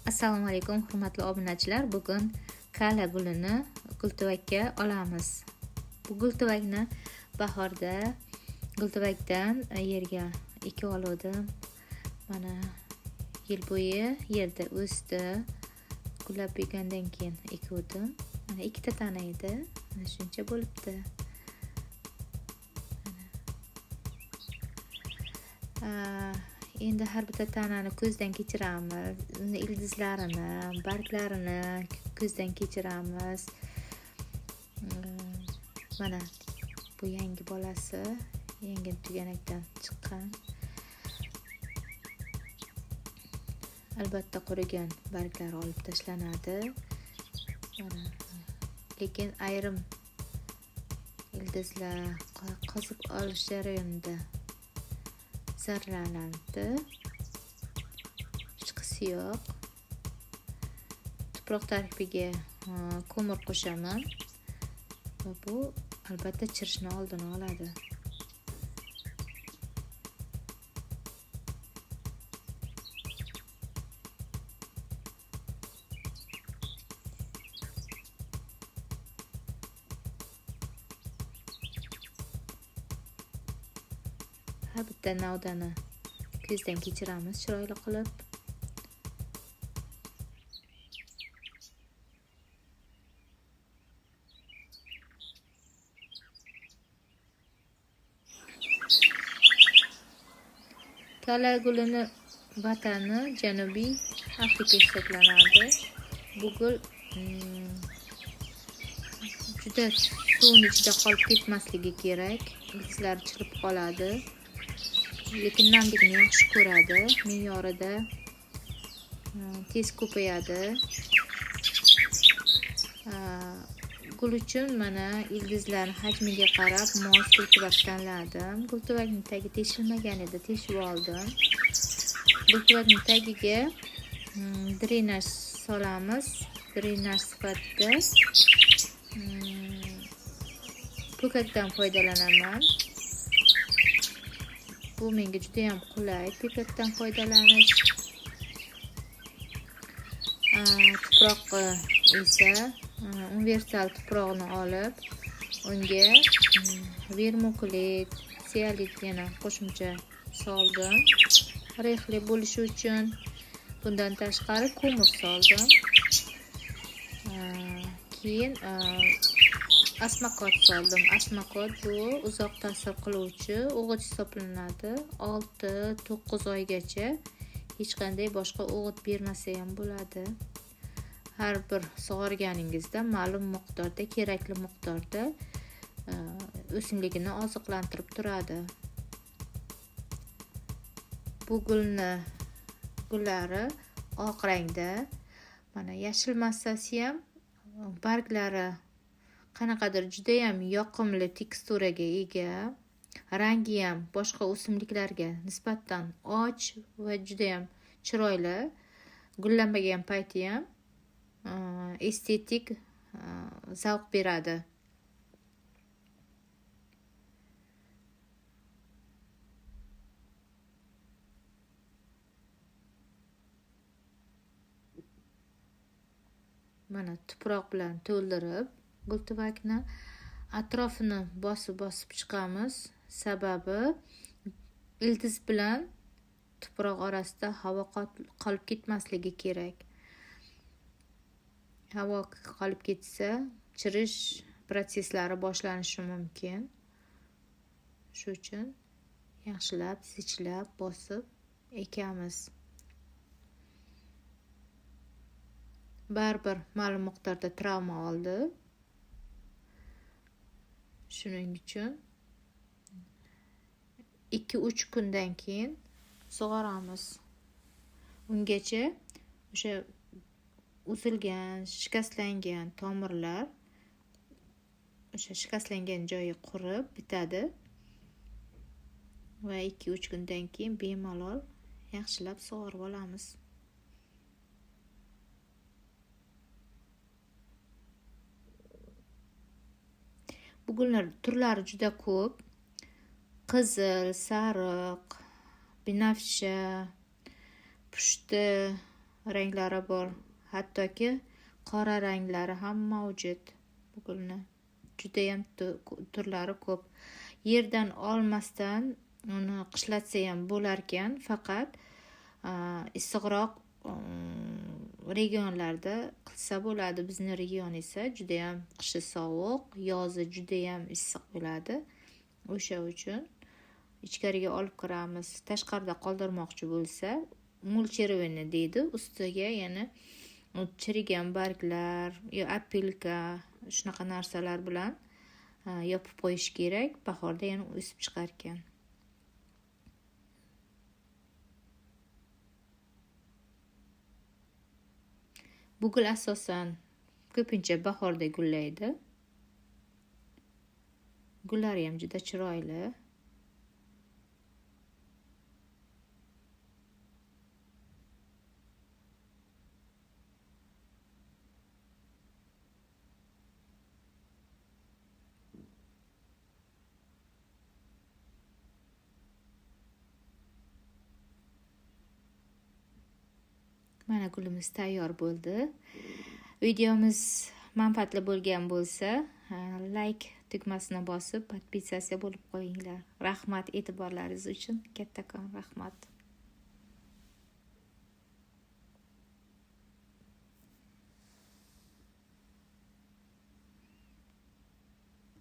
Assalomu alaykum hurmatli obunachilar. Bugun kala gulini gultuvakka olamiz. Bu gultuvakni bahorda gultuvakdan yerga ekib oldim. Mana yil bo'yi yerda o'sdi. Gullab bo'lgandan keyin ekdim. Mana ikkita tana edi. Mana shuncha bo'libdi. Endi har bitta tanani ko'zdan kechiramiz. Ildizlarini, barglarini ko'zdan kechiramiz. Mana bu yangi bolasi, yangi tuganakdan chiqqan. Albatta qurigan barglar olib tashlanadi. Mana lekin ayrim ildizlar qozib olish jarayonida zararlanadi. Hechqisi yo'q. Tuproq tarkibiga ko'mir qo'shaman va bu albatta chirishni oldini oladi. Har bitta navdani ko'zdan kechiramiz chiroyli qilib. Kala gulini vatani Janubiy Afrika hisoblanadi. Bu gul juda suvning ichida qolib ketmasligi kerak. Ildizlari chirib qoladi. Lekin namlikni yaxshi ko'radi. Me'yorida tez ko'payadi. Gul uchun mana ildizlarning hajmiga qarab mos gultuvak tanladim. Gultuvakning tagi teshilmagan edi, teshib oldim. Gultuvakning tagiga drenaj solamiz. Drenaj sifatida po'kakdan foydalanaman. Bu menga juda ham qulay. Po'kakdan foydalanish. Tuproqni esa universal tuproqni olib, unga vermikulit, sialit yana qo'shimcha soldim. Rexli bo'lishi uchun. Bundan tashqari ko'mir soldim. Keyin asmakot soldim. Asmakot bu uzoq ta'sir qiluvchi o'g'it hisoblanadi. 6-9 oygacha hech qanday boshqa o'g'it bermasa ham bo'ladi. Har bir sug'organingizda ma'lum miqdorda, kerakli miqdorda o'simligini oziqlantirib turadi. Bu gullari oq rangda. Mana yashil massasi ham, barglari qanaqadir juda ham yoqimli teksturaga ega. Rangi ham boshqa o'simliklarga nisbatan och va juda ham chiroyli. Gullanmagan payti ham estetik zavq beradi. Mana tuproq bilan to'ldirib gultuvakni atrofini bosib chiqamiz. Sababi ildiz bilan tuproq orasida havo qolib ketmasligi kerak. Havo qolib ketsa, chirish prosesslari boshlanishi mumkin. Shu uchun yaxshilab, zichlab bosib ekamiz. Baribir ma'lum miqdorda travma oldi. Shuning uchun 2-3 kundan keyin sug'oramiz. Ungacha o'sha uzilgan, shikastlangan tomirlar, o'sha shikastlangan joyi qurib bitadi va 2-3 kundan keyin bemalol yaxshilab sug'orib olamiz. Bu gullar turlari juda ko'p. Qizil, sariq, binafsha, pushti, ranglari bor. Hattoki qora ranglari ham mavjud. Bu gulni judayam turlari ko'p. Yerdan olmasdan uni qishlatsa ham bo'lar ekan, faqat issiqroq regionlarda qilsa bo'ladi. Bizni region esa judayam qishi sovuq, yozi judayam issiq bo'ladi. O'sha uchun ichkariga olib kiramiz. Tashqarida qoldirmoqchi bo'lsa, mulcherivini deydi, ustiga yana chirigan barglar yo apilka shunaqa narsalar bilan yopib qo'yish kerak. Bahorda yana o'sib chiqar ekan. Bu gul asosan ko'pincha bahorda gullaydi. Gullari ham juda chiroyli. Mana gulimiz tayyor bo'ldi. Videomiz manfaatli bo'lgan bo'lsa, like tugmasini bosib, podpisatsiya bo'lib qo'yinglar. Rahmat e'tiborlaringiz uchun. Kattakon rahmat.